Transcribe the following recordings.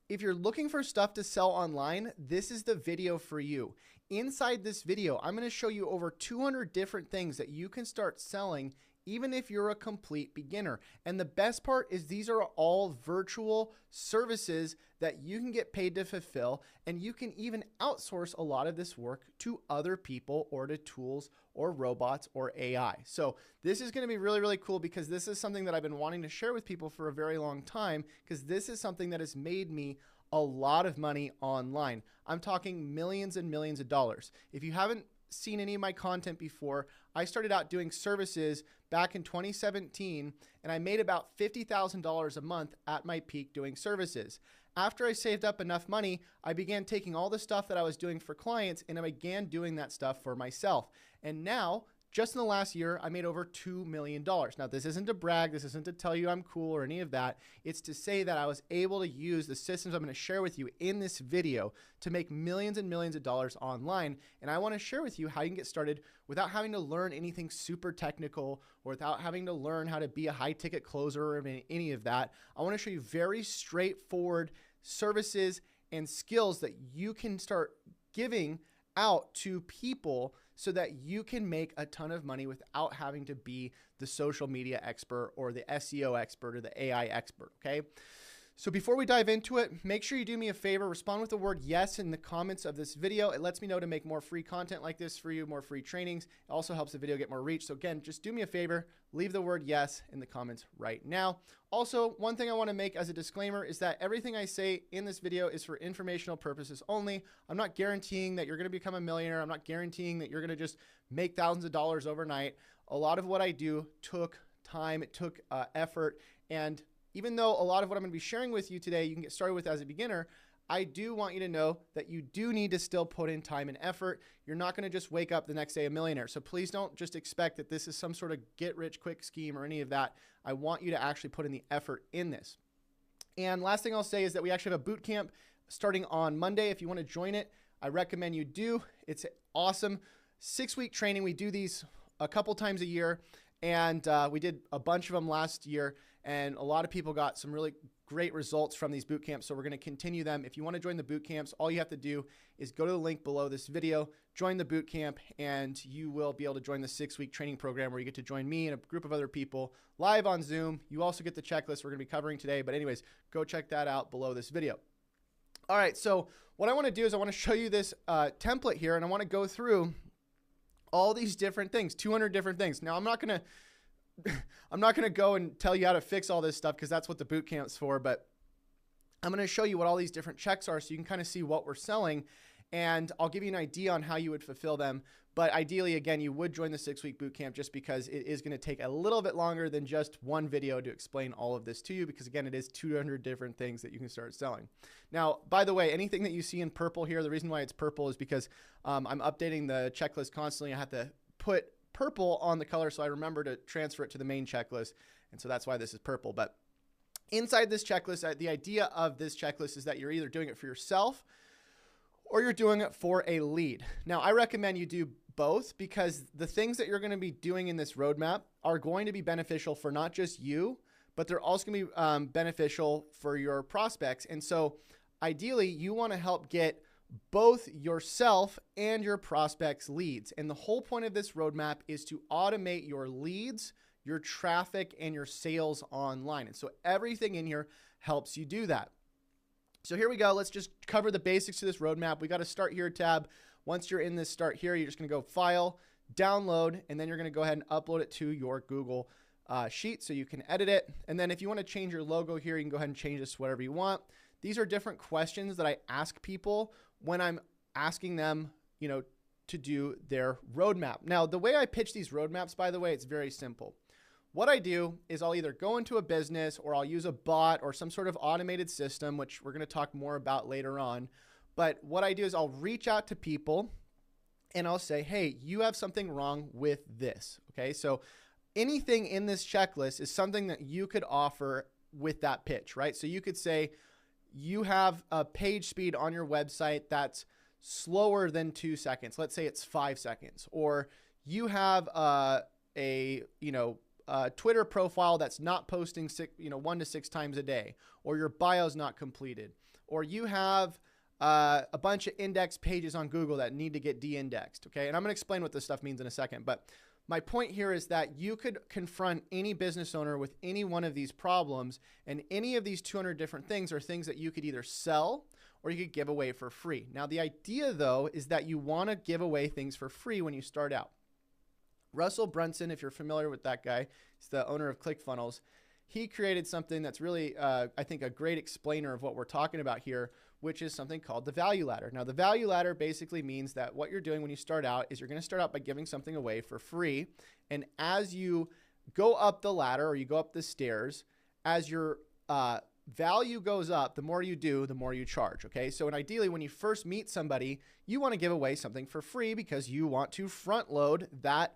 If you're looking for stuff to sell online, this is the video for you. Inside this video, I'm going to show you over 200 different things that you can start selling even if you're a complete beginner. And the best part is these are all virtual services that you can get paid to fulfill, and you can even outsource a lot of this work to other people or to tools or robots or AI. So this is going to be really, really cool because this is something that I've been wanting to share with people for a very long time, because this is something that has made me a lot of money online. I'm talking millions and millions of dollars. If you haven't seen any of my content before, I started out doing services back in 2017, and I made about $50,000 a month at my peak doing services. After I saved up enough money, I began taking all the stuff that I was doing for clients and I began doing that stuff for myself. And now, just in the last year, I made over $2 million. Now, this isn't to brag. This isn't to tell you I'm cool or any of that. It's to say that I was able to use the systems I'm going to share with you in this video to make millions and millions of dollars online. And I want to share with you how you can get started without having to learn anything super technical or without having to learn how to be a high-ticket closer or any of that. I want to show you very straightforward services and skills that you can start giving out to people so that you can make a ton of money without having to be the social media expert or the SEO expert or the AI expert, okay? So before we dive into it, make sure you do me a favor, respond with the word yes in the comments of this video. It lets me know to make more free content like this for you, more free trainings. It also helps the video get more reach. So again, just do me a favor, leave the word yes in the comments right now. Also, one thing I want to make as a disclaimer is that everything I say in this video is for informational purposes only. I'm not guaranteeing that you're going to become a millionaire. I'm not guaranteeing that you're going to just make thousands of dollars overnight. A lot of what I do took time, it took effort, and even though a lot of what I'm going to be sharing with you today you can get started with as a beginner, I do want you to know that you do need to still put in time and effort. You're not going to just wake up the next day a millionaire. So please don't just expect that this is some sort of get-rich-quick scheme or any of that. I want you to actually put in the effort in this. And last thing I'll say is that we actually have a boot camp starting on Monday. If you want to join it, I recommend you do. It's awesome. 6-week training. We do these a couple times a year, and we did a bunch of them last year. And a lot of people got some really great results from these boot camps. So we're going to continue them. If you want to join the boot camps, all you have to do is go to the link below this video, join the boot camp, and you will be able to join the 6-week training program where you get to join me and a group of other people live on Zoom. You also get the checklist we're going to be covering today. But anyways, go check that out below this video. All right. So what I want to do is I want to show you this template here, and I want to go through all these different things, 200 different things. Now, I'm not going to go and tell you how to fix all this stuff because that's what the boot camp's for, but I'm going to show you what all these different checks are so you can kind of see what we're selling, and I'll give you an idea on how you would fulfill them. But ideally, again, you would join the 6-week boot camp just because it is going to take a little bit longer than just one video to explain all of this to you, because again, it is 200 different things that you can start selling. Now, by the way, anything that you see in purple here, the reason why it's purple is because I'm updating the checklist constantly. I have to put purple on the color so I remember to transfer it to the main checklist, and so that's why this is purple. But inside this checklist, the idea of this checklist is that you're either doing it for yourself or you're doing it for a lead. Now, I recommend you do both because the things that you're going to be doing in this roadmap are going to be beneficial for not just you, but they're also going to be beneficial for your prospects. And so ideally, you want to help get both yourself and your prospects leads. And the whole point of this roadmap is to automate your leads, your traffic, and your sales online. And so everything in here helps you do that. So here we go. Let's just cover the basics of this roadmap. We got a Start Here tab. Once you're in this Start Here, you're just going to go File, Download, and then you're going to go ahead and upload it to your Google Sheet so you can edit it. And then if you want to change your logo here, you can go ahead and change this to whatever you want. These are different questions that I ask people when I'm asking them, to do their roadmap. Now, the way I pitch these roadmaps, by the way, it's very simple. What I do is I'll either go into a business or I'll use a bot or some sort of automated system, which we're going to talk more about later on. But what I do is I'll reach out to people and I'll say, hey, you have something wrong with this. Okay. So anything in this checklist is something that you could offer with that pitch, right? So you could say, you have a page speed on your website that's slower than 2 seconds. Let's say it's 5 seconds. Or you have a Twitter profile that's not posting 1 to 6 times a day, or your bio's not completed. or you have a bunch of index pages on Google that need to get de-indexed, okay? And I'm going to explain what this stuff means in a second, but my point here is that you could confront any business owner with any one of these problems, and any of these 200 different things are things that you could either sell or you could give away for free. Now, the idea, though, is that you want to give away things for free when you start out. Russell Brunson, if you're familiar with that guy, he's the owner of ClickFunnels. He created something that's really, I think, a great explainer of what we're talking about here, which is something called the value ladder. Now, the value ladder basically means that what you're doing when you start out is you're going to start out by giving something away for free. And as you go up the ladder or you go up the stairs, as your value goes up, the more you do, the more you charge. Okay. So, and ideally, when you first meet somebody, you want to give away something for free because you want to front load that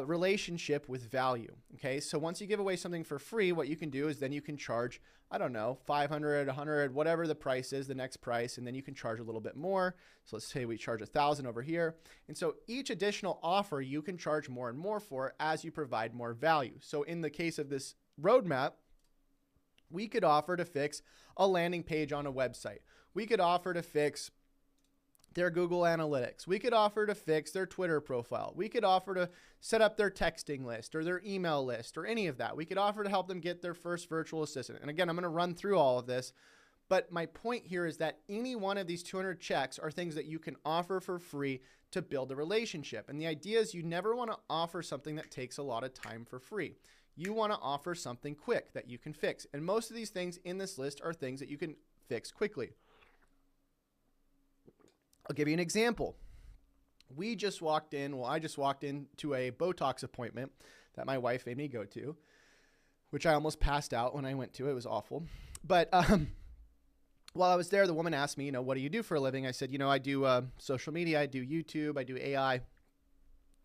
relationship with value. Okay. So once you give away something for free, what you can do is then you can charge, I don't know, 500, 100, whatever the price is, the next price, and then you can charge a little bit more. So let's say we charge 1,000 over here. And so each additional offer you can charge more and more for as you provide more value. So in the case of this roadmap, we could offer to fix a landing page on a website. We could offer to fix their Google Analytics. We could offer to fix their Twitter profile. We could offer to set up their texting list or their email list or any of that. We could offer to help them get their first virtual assistant. And again, I'm going to run through all of this, but my point here is that any one of these 200 checks are things that you can offer for free to build a relationship. And the idea is you never want to offer something that takes a lot of time for free. You want to offer something quick that you can fix. And most of these things in this list are things that you can fix quickly. I'll give you an example. I just walked into a Botox appointment that my wife made me go to, which I almost passed out when I went to. It was awful. But while I was there, the woman asked me, what do you do for a living? I said, I do social media. I do YouTube. I do AI.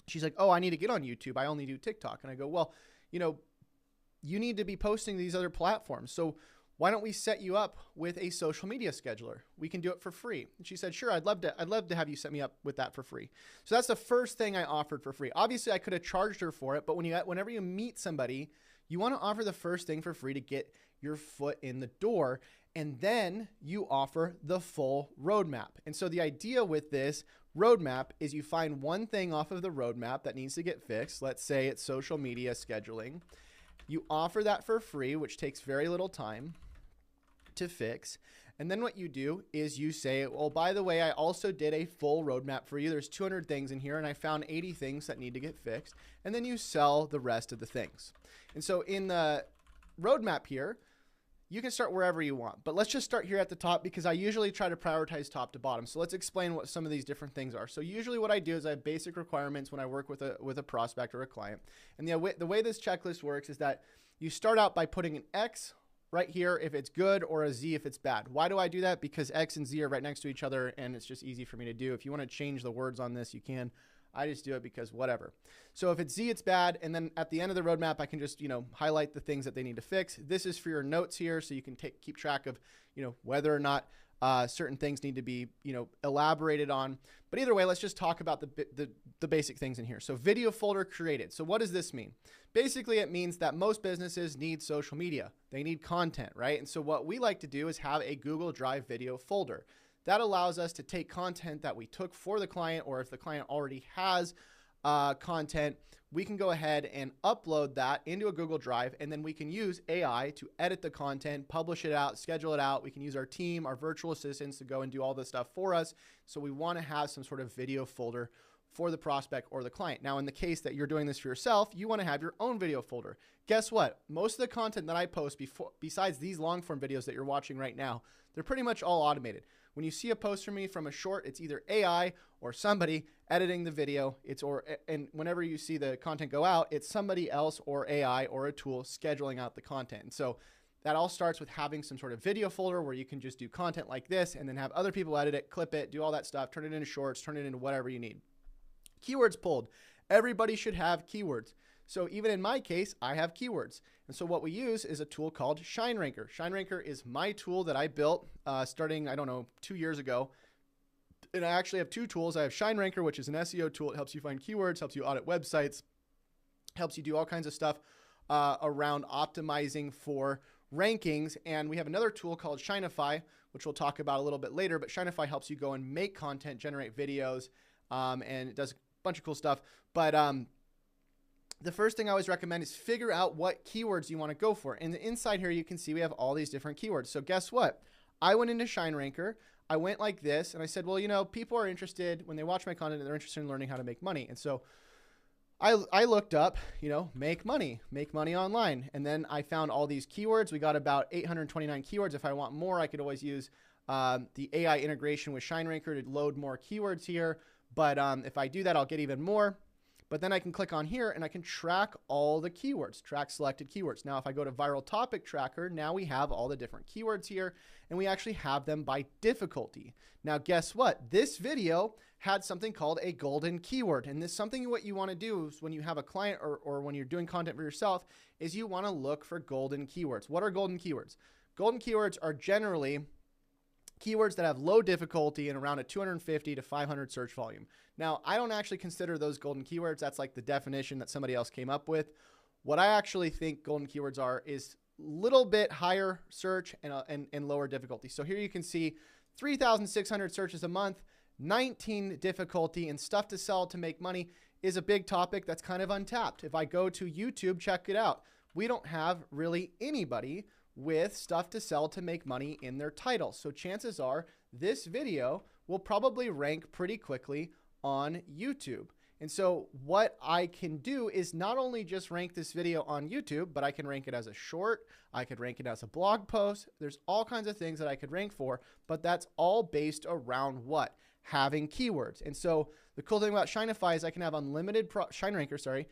She's like, oh, I need to get on YouTube. I only do TikTok. And I go, well, you need to be posting these other platforms. So why don't we set you up with a social media scheduler? We can do it for free. And she said, sure, I'd love to have you set me up with that for free. So that's the first thing I offered for free. Obviously, I could have charged her for it, but whenever you meet somebody, you want to offer the first thing for free to get your foot in the door. And then you offer the full roadmap. And so the idea with this roadmap is you find one thing off of the roadmap that needs to get fixed. Let's say it's social media scheduling. You offer that for free, which takes very little time to fix. And then what you do is you say, well, by the way, I also did a full roadmap for you. There's 200 things in here and I found 80 things that need to get fixed. And then you sell the rest of the things. And so in the roadmap here, you can start wherever you want, but let's just start here at the top because I usually try to prioritize top to bottom. So let's explain what some of these different things are. So usually what I do is I have basic requirements when I work with a prospect or a client. And the way this checklist works is that you start out by putting an X right here if it's good or a Z if it's bad. Why do I do that? Because X and Z are right next to each other and it's just easy for me to do. If you want to change the words on this, you can. I just do it because whatever. So if it's Z, it's bad. And then at the end of the roadmap, I can just, highlight the things that they need to fix. This is for your notes here. So you can keep track of, whether or not certain things need to be, elaborated on. But either way, let's just talk about the basic things in here. So video folder created. So what does this mean? Basically, it means that most businesses need social media. They need content, right? And so what we like to do is have a Google Drive video folder. That allows us to take content that we took for the client, or if the client already has content, we can go ahead and upload that into a Google Drive, and then we can use AI to edit the content, publish it out, schedule it out. We can use our team, our virtual assistants to go and do all this stuff for us. So we want to have some sort of video folder for the prospect or the client. Now, in the case that you're doing this for yourself, you want to have your own video folder. Guess what? Most of the content that I post besides these long form videos that you're watching right now, they're pretty much all automated. When you see a post from me from a short, it's either AI or somebody editing the video. And whenever you see the content go out, it's somebody else or AI or a tool scheduling out the content. And so that all starts with having some sort of video folder where you can just do content like this and then have other people edit it, clip it, do all that stuff, turn it into shorts, turn it into whatever you need. Keywords pulled. Everybody should have keywords. So even in my case, I have keywords. And so what we use is a tool called ShineRanker. ShineRanker is my tool that I built starting, 2 years ago. And I actually have two tools. I have ShineRanker, which is an SEO tool. It helps you find keywords, helps you audit websites, helps you do all kinds of stuff around optimizing for rankings. And we have another tool called Shinify, which we'll talk about a little bit later. But Shineify helps you go and make content, generate videos, and it does a bunch of cool stuff. But the first thing I always recommend is figure out what keywords you want to go for. In the inside here, you can see we have all these different keywords. So guess what? I went into ShineRanker. I went like this, and I said, well, you know, people are interested when they watch my content, they're interested in learning how to make money. And so I looked up, you know, make money online. And then I found all these keywords. We got about 829 keywords. If I want more, I could always use the AI integration with ShineRanker to load more keywords here. But if I do that, I'll get even more. But then I can click on here and I can track all the keywords, track selected keywords. Now, if I go to Viral Topic Tracker, now we have all the different keywords here, and we actually have them by difficulty. Now, guess what? This video had something called a golden keyword. And this something what you want to do is when you have a client or when you're doing content for yourself is you want to look for golden keywords. What are golden keywords? Golden keywords are generally keywords that have low difficulty and around a 250 to 500 search volume. Now, I don't actually consider those golden keywords. That's like the definition that somebody else came up with. What I actually think golden keywords are is a little bit higher search and lower difficulty. So here you can see 3,600 searches a month, 19 difficulty, and stuff to sell to make money is a big topic that's kind of untapped. If I go to YouTube, check it out. We don't have really anybody with stuff to sell to make money in their title. So chances are this video will probably rank pretty quickly on YouTube. And so what I can do is not only just rank this video on YouTube, but I can rank it as a short, I could rank it as a blog post. There's all kinds of things that I could rank for, but that's all based around what? Having keywords. And so the cool thing about Shineify is I can have unlimited ShineRanker,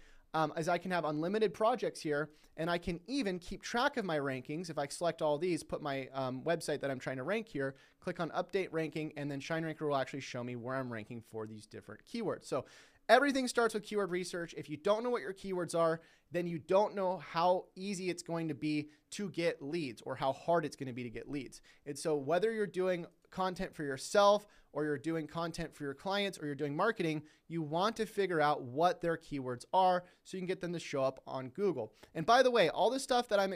is I can have unlimited projects here, and I can even keep track of my rankings. If I select all these, put my website that I'm trying to rank here, click on update ranking, and then ShineRanker will actually show me where I'm ranking for these different keywords. So everything starts with keyword research. If you don't know what your keywords are, then you don't know how easy it's going to be to get leads or how hard it's going to be to get leads. And so whether you're doing content for yourself or you're doing content for your clients or you're doing marketing, you want to figure out what their keywords are so you can get them to show up on Google. And by the way, all this stuff that I'm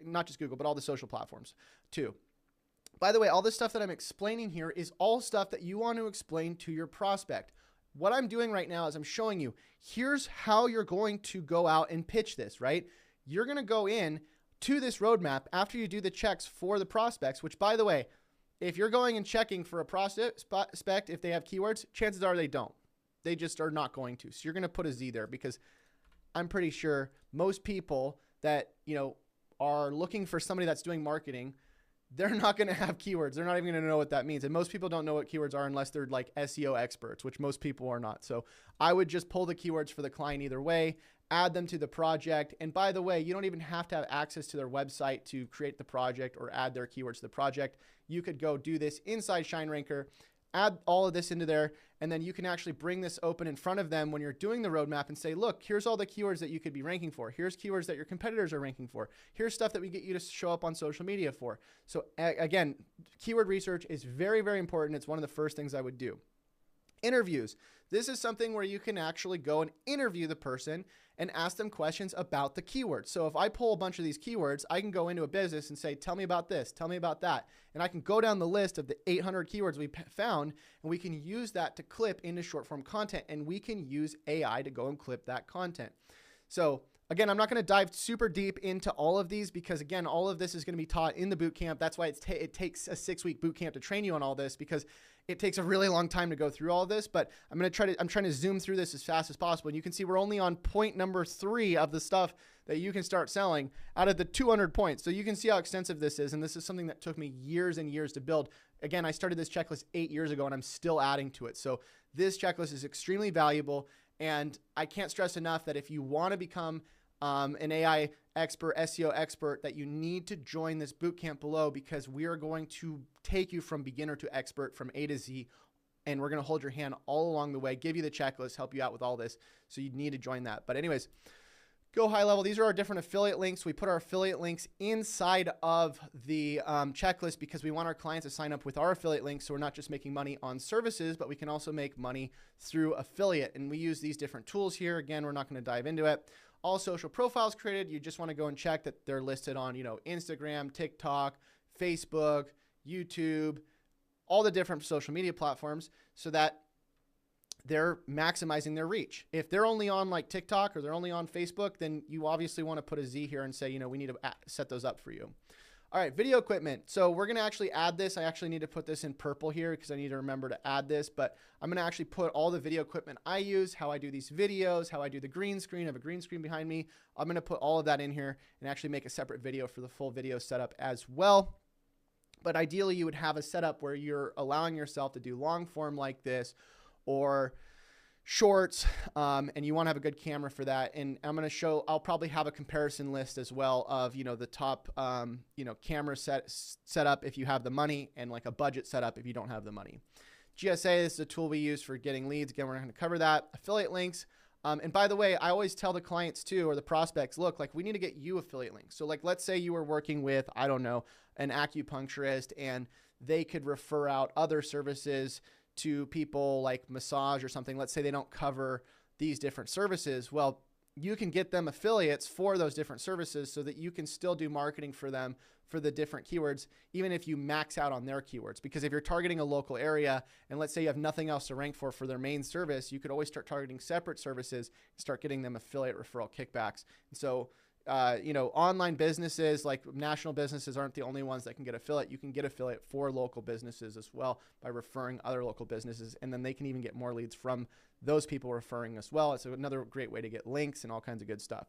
not just Google, but all the social platforms too. By the way, all this stuff that I'm explaining here is all stuff that you want to explain to your prospect. What I'm doing right now is I'm showing you, here's how you're going to go out and pitch this, right? You're going to go in to this roadmap after you do the checks for the prospects, which by the way, if you're going and checking for a prospect, if they have keywords, chances are they don't. They just are not going to. So you're going to put a Z there because I'm pretty sure most people that, you know, are looking for somebody that's doing marketing, they're not going to have keywords. They're not even going to know what that means. And most people don't know what keywords are unless they're like SEO experts, which most people are not. So I would just pull the keywords for the client either way, add them to the project. And by the way, you don't even have to have access to their website to create the project or add their keywords to the project. You could go do this inside ShineRanker, add all of this into there, and then you can actually bring this open in front of them when you're doing the roadmap and say, look, here's all the keywords that you could be ranking for. Here's keywords that your competitors are ranking for. Here's stuff that we get you to show up on social media for. So again, keyword research is very, very important. It's one of the first things I would do. Interviews. This is something where you can actually go and interview the person and ask them questions about the keywords. So if I pull a bunch of these keywords, I can go into a business and say, tell me about this, tell me about that. And I can go down the list of the 800 keywords we found, and we can use that to clip into short form content, and we can use AI to go and clip that content. So again, I'm not going to dive super deep into all of these because again, all of this is going to be taught in the boot camp. That's why it takes a 6-week boot camp to train you on all this, because it takes a really long time to go through all of this, but I'm trying to zoom through this as fast as possible. And you can see we're only on point number 3 of the stuff that you can start selling out of the 200 points. So you can see how extensive this is. And this is something that took me years and years to build. Again, I started this checklist 8 years ago and I'm still adding to it. So this checklist is extremely valuable. And I can't stress enough that if you want to become an AI expert, SEO expert, that you need to join this bootcamp below, because we are going to take you from beginner to expert from A to Z, and we're going to hold your hand all along the way, give you the checklist, help you out with all this. So you need to join that. But anyways, go high level. These are our different affiliate links. We put our affiliate links inside of the checklist because we want our clients to sign up with our affiliate links. So we're not just making money on services, but we can also make money through affiliate. And we use these different tools here. Again, we're not going to dive into it. All social profiles created. You just want to go and check that they're listed on, Instagram, TikTok, Facebook, YouTube, all the different social media platforms, so that they're maximizing their reach. If they're only on like TikTok or they're only on Facebook, then you obviously want to put a Z here and say, we need to set those up for you. All right, video equipment. So we're going to actually add this. I actually need to put this in purple here because I need to remember to add this, but I'm going to actually put all the video equipment I use, how I do these videos, how I do the green screen. I have a green screen behind me. I'm going to put all of that in here and actually make a separate video for the full video setup as well. But ideally you would have a setup where you're allowing yourself to do long form like this, or shorts, and you want to have a good camera for that. And I'm going to show, I'll probably have a comparison list as well of, the top, camera setup if you have the money, and like a budget setup if you don't have the money. GSA is a tool we use for getting leads. Again, we're not going to cover that. Affiliate links. And by the way, I always tell the clients too, or the prospects, look, like we need to get you affiliate links. So like, let's say you were working with, I don't know, an acupuncturist, and they could refer out other services to people like massage or something. Let's say they don't cover these different services. Well, you can get them affiliates for those different services so that you can still do marketing for them for the different keywords, even if you max out on their keywords. Because if you're targeting a local area, and let's say you have nothing else to rank for their main service, you could always start targeting separate services and start getting them affiliate referral kickbacks. And so, online businesses, like national businesses, aren't the only ones that can get affiliate. You can get affiliate for local businesses as well by referring other local businesses, and then they can even get more leads from those people referring as well. It's another great way to get links and all kinds of good stuff.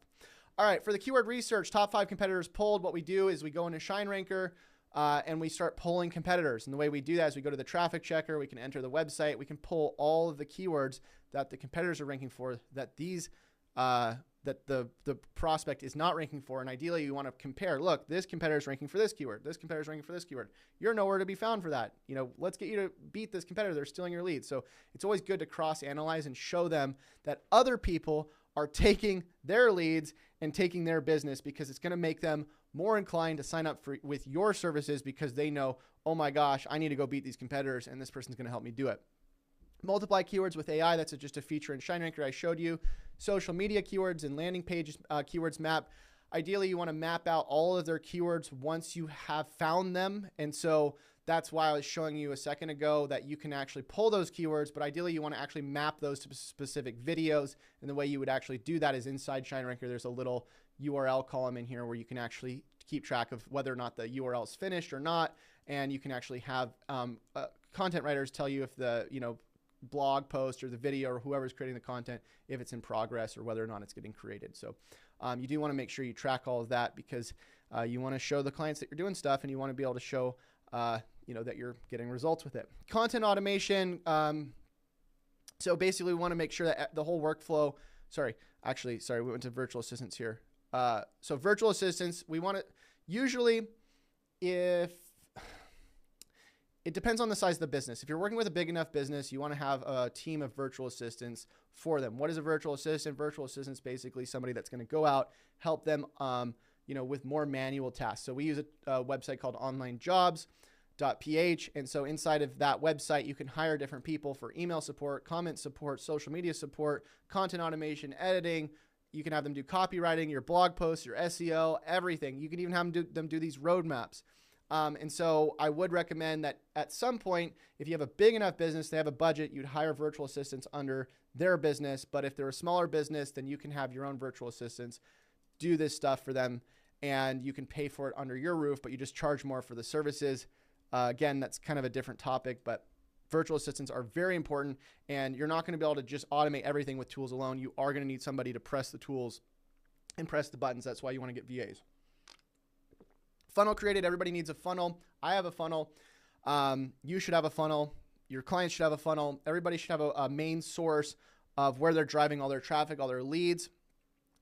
All right, for the keyword research, top 5 competitors pulled, what we do is we go into ShineRanker and we start pulling competitors. And the way we do that is we go to the traffic checker, we can enter the website, we can pull all of the keywords that the competitors are ranking for, that these that the prospect is not ranking for. And ideally you want to compare, look, this competitor is ranking for this keyword, this competitor is ranking for this keyword. You're nowhere to be found for that. Let's get you to beat this competitor. They're stealing your leads. So it's always good to cross analyze and show them that other people are taking their leads and taking their business, because it's going to make them more inclined to sign up with your services, because they know, oh my gosh, I need to go beat these competitors and this person's going to help me do it. Multiply keywords with AI. That's just a feature in ShineRanker I showed you. Social media keywords and landing page keywords map. Ideally, you want to map out all of their keywords once you have found them. And so that's why I was showing you a second ago that you can actually pull those keywords, but ideally you want to actually map those to specific videos. And the way you would actually do that is inside ShineRanker. There's a little URL column in here where you can actually keep track of whether or not the URL is finished or not. And you can actually have content writers tell you if the, blog post or the video or whoever's creating the content, if it's in progress or whether or not it's getting created. So you do want to make sure you track all of that, because you want to show the clients that you're doing stuff, and you want to be able to show that you're getting results with it. Content automation. So basically we want to make sure that the whole workflow, sorry, we went to virtual assistants here. So virtual assistants, we want to, usually if, it depends on the size of the business. If you're working with a big enough business, you want to have a team of virtual assistants for them. What is a virtual assistant? Virtual assistant's basically somebody that's going to go out, help them, with more manual tasks. So we use a website called onlinejobs.ph. And so inside of that website, you can hire different people for email support, comment support, social media support, content automation, editing. You can have them do copywriting, your blog posts, your SEO, everything. You can even have them do these roadmaps. And so I would recommend that at some point, if you have a big enough business, they have a budget, you'd hire virtual assistants under their business. But if they're a smaller business, then you can have your own virtual assistants do this stuff for them, and you can pay for it under your roof, but you just charge more for the services. Again, that's kind of a different topic, but virtual assistants are very important, and you're not going to be able to just automate everything with tools alone. You are going to need somebody to press the tools and press the buttons. That's why you want to get VAs. Funnel created. Everybody needs a funnel. I have a funnel. You should have a funnel. Your clients should have a funnel. Everybody should have a main source of where they're driving all their traffic, all their leads.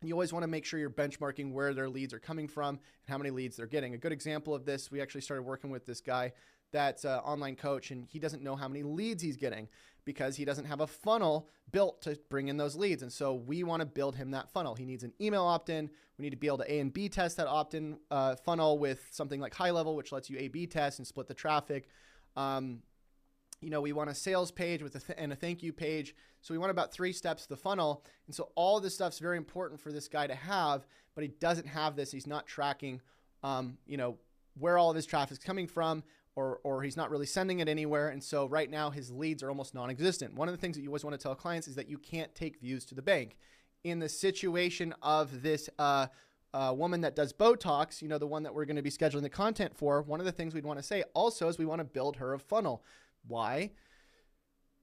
And you always want to make sure you're benchmarking where their leads are coming from and how many leads they're getting. A good example of this, we actually started working with this guy that's an online coach, and he doesn't know how many leads he's getting because he doesn't have a funnel built to bring in those leads. And so we want to build him that funnel. He needs an email opt-in. We need to be able to A and B test that opt-in funnel with something like High Level, which lets you A/B test and split the traffic. We want a sales page with and a thank you page. So we want about 3 steps to the funnel. And so all of this stuff's very important for this guy to have, but he doesn't have this. He's not tracking, where all of his traffic is coming from, or he's not really sending it anywhere. And so right now his leads are almost non-existent. One of the things that you always want to tell clients is that you can't take views to the bank. In the situation of this woman that does Botox, you know, the one that we're going to be scheduling the content for, one of the things we'd want to say also is we want to build her a funnel. Why?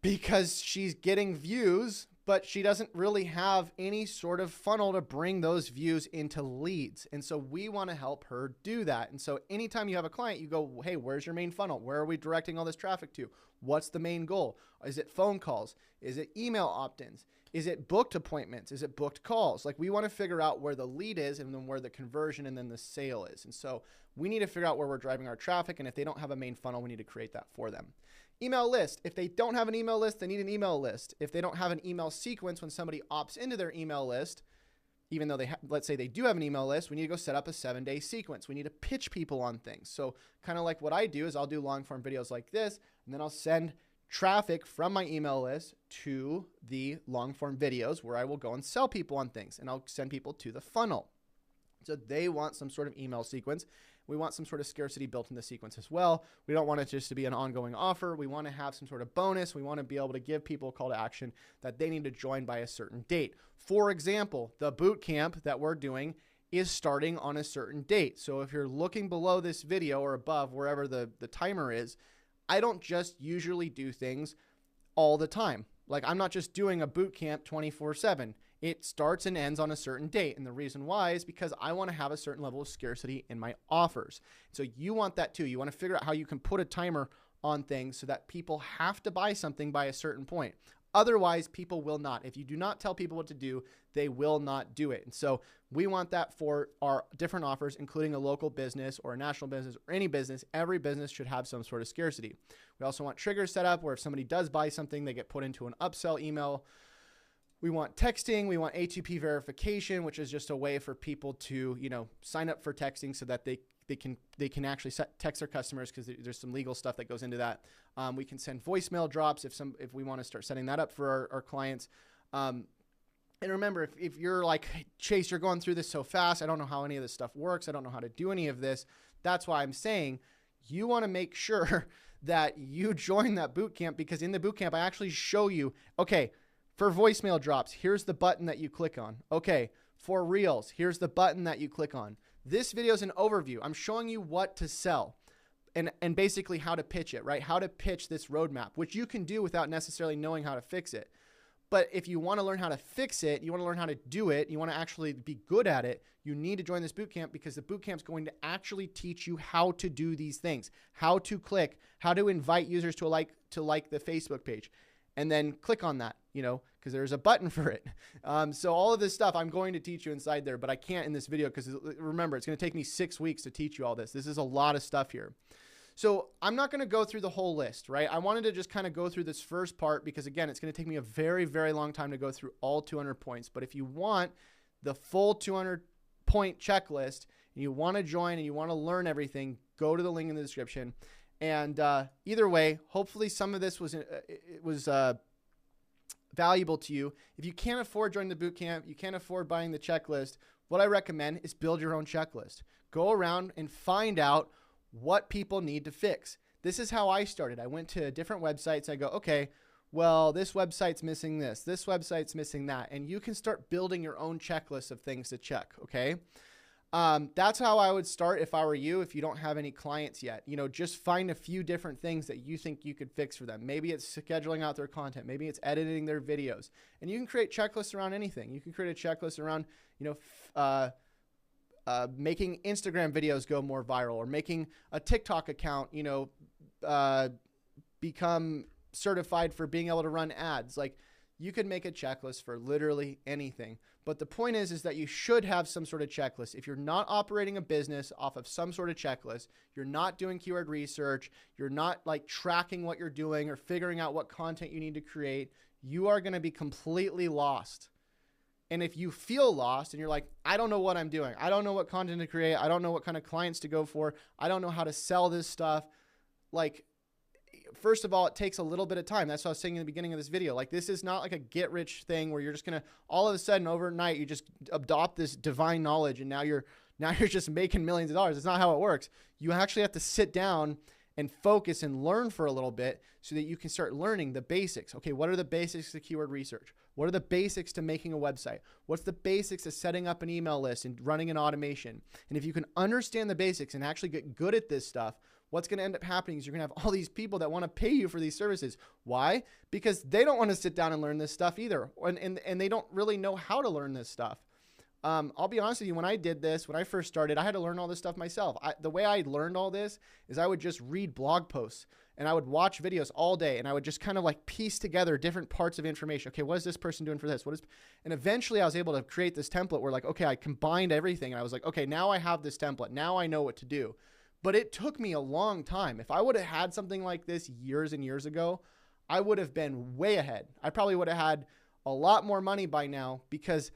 Because she's getting views, but she doesn't really have any sort of funnel to bring those views into leads. And so we want to help her do that. And so anytime you have a client, you go, hey, where's your main funnel? Where are we directing all this traffic to? What's the main goal? Is it phone calls? Is it email opt-ins? Is it booked appointments? Is it booked calls? Like, we want to figure out where the lead is and then where the conversion and then the sale is. And so we need to figure out where we're driving our traffic. And if they don't have a main funnel, we need to create that for them. Email list. If they don't have an email list, they need an email list. If they don't have an email sequence when somebody opts into their email list, even though let's say they do have an email list, we need to go set up a 7-day sequence. We need to pitch people on things. So kind of like what I do is I'll do long form videos like this, and then I'll send traffic from my email list to the long form videos where I will go and sell people on things, and I'll send people to the funnel. So they want some sort of email sequence. We want some sort of scarcity built in the sequence as well. We don't want it just to be an ongoing offer. We want to have some sort of bonus. We want to be able to give people a call to action that they need to join by a certain date. For example, the boot camp that we're doing is starting on a certain date. So if you're looking below this video or above, wherever the timer is, I don't just usually do things all the time. Like, I'm not just doing a boot camp 24/7. It starts and ends on a certain date. And the reason why is because I want to have a certain level of scarcity in my offers. So you want that too. You want to figure out how you can put a timer on things so that people have to buy something by a certain point. Otherwise, people will not. If you do not tell people what to do, they will not do it. And so we want that for our different offers, including a local business or a national business or any business. Every business should have some sort of scarcity. We also want triggers set up where if somebody does buy something, they get put into an upsell email. We want texting. We want A2P verification, which is just a way for people to, you know, sign up for texting so that they can actually text their customers, because there's some legal stuff that goes into that. We can send voicemail drops if we want to start setting that up for our clients. And remember, if you're like, hey, Chase, you're going through this so fast, I don't know how any of this stuff works. I don't know how to do any of this. That's why I'm saying you want to make sure that you join that boot camp, because in the boot camp, I actually show you, okay, for voicemail drops, here's the button that you click on. Okay, for Reels, here's the button that you click on. This video is an overview. I'm showing you what to sell and basically how to pitch it, right? How to pitch this roadmap, which you can do without necessarily knowing how to fix it. But if you want to learn how to fix it, you want to learn how to do it, you want to actually be good at it, you need to join this bootcamp, because the bootcamp is going to actually teach you how to do these things, how to click, how to invite users to like the Facebook page, and then click on that, you know, because there's a button for it. So all of this stuff I'm going to teach you inside there, but I can't in this video because remember, it's going to take me 6 weeks to teach you all this. This is a lot of stuff here. So I'm not going to go through the whole list, right? I wanted to just kind of go through this first part because, again, it's going to take me a very, very long time to go through all 200 points. But if you want the full 200-point checklist and you want to join and you want to learn everything, go to the link in the description. And either way, hopefully some of this was valuable to you. If you can't afford joining the bootcamp, you can't afford buying the checklist, what I recommend is build your own checklist. Go around and find out what people need to fix. This is how I started. I went to different websites. I go, okay, well, this website's missing this website's missing that. And you can start building your own checklist of things to check, okay? That's how I would start if I were you, if you don't have any clients yet. You know, just find a few different things that you think you could fix for them. Maybe it's scheduling out their content. Maybe it's editing their videos. And you can create checklists around anything. You can create a checklist around, you know, making Instagram videos go more viral, or making a TikTok account, you know, become certified for being able to run ads. Like, you could make a checklist for literally anything. But the point is that you should have some sort of checklist. If you're not operating a business off of some sort of checklist, you're not doing keyword research, you're not like tracking what you're doing or figuring out what content you need to create, you are going to be completely lost. And if you feel lost and you're like, I don't know what I'm doing, I don't know what content to create, I don't know what kind of clients to go for, I don't know how to sell this stuff, like, first of all, it takes a little bit of time. That's what I was saying in the beginning of this video. Like, this is not like a get rich thing where you're just going to all of a sudden overnight, you just adopt this divine knowledge and now you're just making millions of dollars. It's not how it works. You actually have to sit down and focus and learn for a little bit so that you can start learning the basics. Okay, what are the basics to keyword research? What are the basics to making a website? What's the basics to setting up an email list and running an automation? And if you can understand the basics and actually get good at this stuff, what's going to end up happening is you're going to have all these people that want to pay you for these services. Why? Because they don't want to sit down and learn this stuff either. And they don't really know how to learn this stuff. I'll be honest with you, when I did this, when I first started, I had to learn all this stuff myself. The way I learned all this is I would just read blog posts and I would watch videos all day and I would just kind of like piece together different parts of information. Okay, what is this person doing for this? And eventually I was able to create this template where like, okay, I combined everything and I was like, okay, now I have this template. Now I know what to do. But it took me a long time. If I would have had something like this years and years ago, I would have been way ahead. I probably would have had a lot more money by now because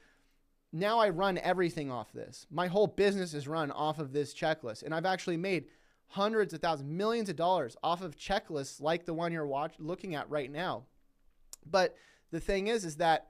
now I run everything off this. My whole business is run off of this checklist. And I've actually made hundreds of thousands, millions of dollars off of checklists like the one you're looking at right now. But the thing is that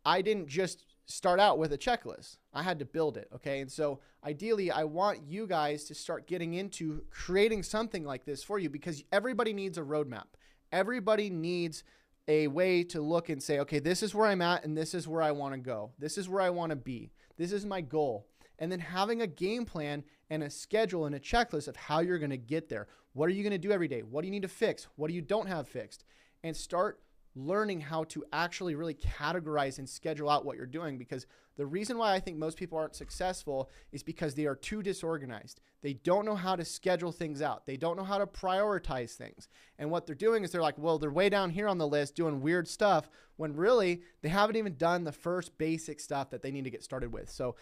I didn't just start out with a checklist. I had to build it. Okay. And so ideally I want you guys to start getting into creating something like this for you because everybody needs a roadmap. Everybody needs a way to look and say, okay, this is where I'm at and this is where I want to go. This is where I want to be. This is my goal. And then having a game plan and a schedule and a checklist of how you're going to get there. What are you going to do every day? What do you need to fix? What do you don't have fixed? And start learning how to actually really categorize and schedule out what you're doing, because the reason why I think most people aren't successful is because they are too disorganized. They don't know how to schedule things out. They don't know how to prioritize things. And what they're doing is they're like, well, they're way down here on the list doing weird stuff when really they haven't even done the first basic stuff that they need to get started with. So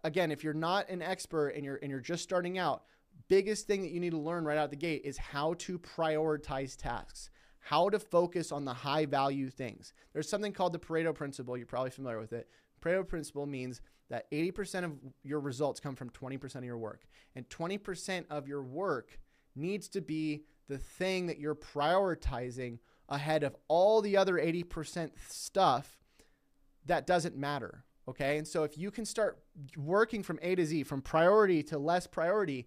again, if you're not an expert and you're just starting out, biggest thing that you need to learn right out the gate is how to prioritize tasks. How to focus on the high value things. There's something called the Pareto principle. You're probably familiar with it. Pareto principle means that 80% of your results come from 20% of your work. And 20% of your work needs to be the thing that you're prioritizing ahead of all the other 80% stuff that doesn't matter. Okay. And so if you can start working from A to Z, from priority to less priority,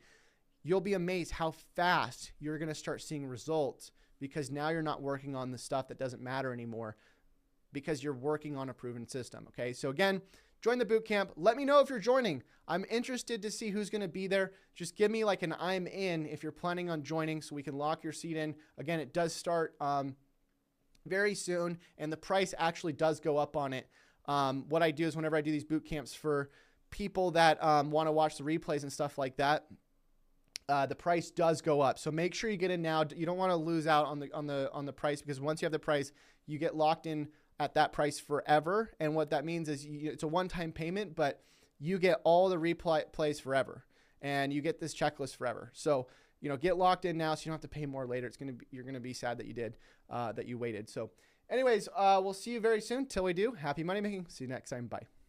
you'll be amazed how fast you're going to start seeing results, because now you're not working on the stuff that doesn't matter anymore because you're working on a proven system. Okay. So again, join the boot camp. Let me know if you're joining. I'm interested to see who's going to be there. Just give me like an I'm in if you're planning on joining so we can lock your seat in. Again, it does start very soon and the price actually does go up on it. What I do is whenever I do these boot camps for people that want to watch the replays and stuff like that, the price does go up. So make sure you get in now. You don't want to lose out on the price, because once you have the price, you get locked in at that price forever. And what that means is it's a one-time payment, but you get all the replays forever and you get this checklist forever. So, get locked in now so you don't have to pay more later. You're going to be sad that you did, that you waited. So anyways, we'll see you very soon. Till we do, happy money making. See you next time. Bye.